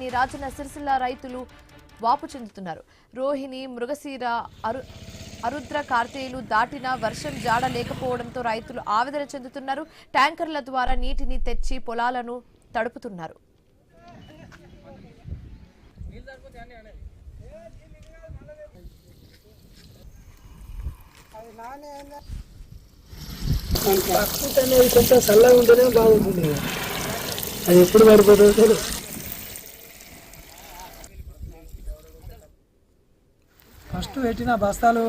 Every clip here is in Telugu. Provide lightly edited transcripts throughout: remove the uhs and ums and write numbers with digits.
లేదని రాజన్న సిరిసిల్ల రైతులు వాపు చెందుతున్నారు. రోహిణి, మృగశీర, అరుద్ర కార్తేయులు దాటినా వర్షం జాడ లేకపోవడంతో రైతులు ఆవేదన చెందుతున్నారు. ట్యాంకర్ల ద్వారా నీటిని తెచ్చి పొలాలను తడుపుతున్నారు. కొంచెం చల్లగా ఉంటేనే బాగుంటుంది. అది ఎప్పుడు పడిపోతుందో ఫస్ట్ పెట్టిన బస్తాలు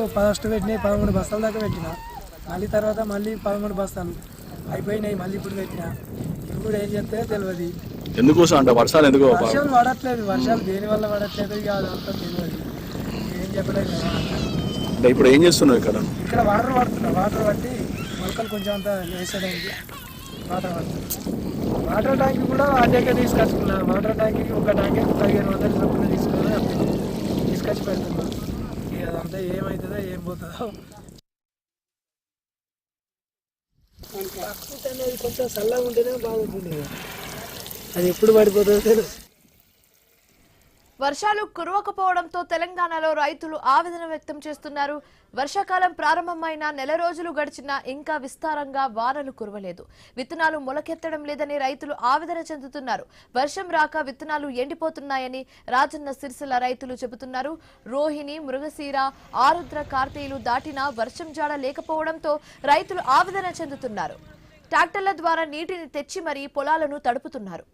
పెట్టినాయి 13 బస్తాల దాకా పెట్టిన. మళ్ళీ తర్వాత మళ్ళీ 13 బస్తాలు అయిపోయినాయి. మళ్ళీ ఇప్పుడు పెట్టిన. ఇప్పుడు ఏం చెప్తే తెలియదు. ఎందుకోసం అంటే వర్షాలు ఎందుకు వర్షాలు పడట్లేదు. వర్షాలు దేని వల్ల పడట్లేదు ఇక అదంతా తెలియదు. ఏం చెప్పలేదు కదా. అంటే ఇప్పుడు ఏం చేస్తున్నావు ఇక్కడ వాటర్ పడుతున్నా. వాటర్ పట్టి మొలకలు కొంచెం అంతా వేసేదానికి వాటర్ పడుతుంది. వాటర్ ట్యాంక్ కూడా అదేకే తీసుకొచ్చుకున్నాను. వాటర్ ట్యాంక్కి ఒక ట్యాంక్ 1500 చొప్పున తీసుకొచ్చి పెడుతున్నాను. అదంతా ఏమవుతుందో ఏం పోతుందో. అనేది కొంచెం చల్లగా ఉంటేనే బాగుంటుంది. అది ఎప్పుడు పడిపోతుందో తెలియదు. వర్షాలు కురవకపోవడంతో తెలంగాణలో రైతులు ఆవేదన వ్యక్తం చేస్తున్నారు. వర్షాకాలం ప్రారంభమైన నెల రోజులు గడిచినా ఇంకా విస్తారంగా వానలు కురవలేదు. విత్తనాలు మొలకెత్తడం లేదని రైతులు ఆవేదన చెందుతున్నారు. వర్షం రాక విత్తనాలు ఎండిపోతున్నాయని రాజన్న సిరిసిల్ల రైతులు చెబుతున్నారు. రోహిణి, మృగశీర, ఆరుద్ర కార్తేయులు దాటినా వర్షం జాడ లేకపోవడంతో రైతులు ఆవేదన చెందుతున్నారు. ట్రాక్టర్ల ద్వారా నీటిని తెచ్చి మరీ పొలాలను తడుపుతున్నారు.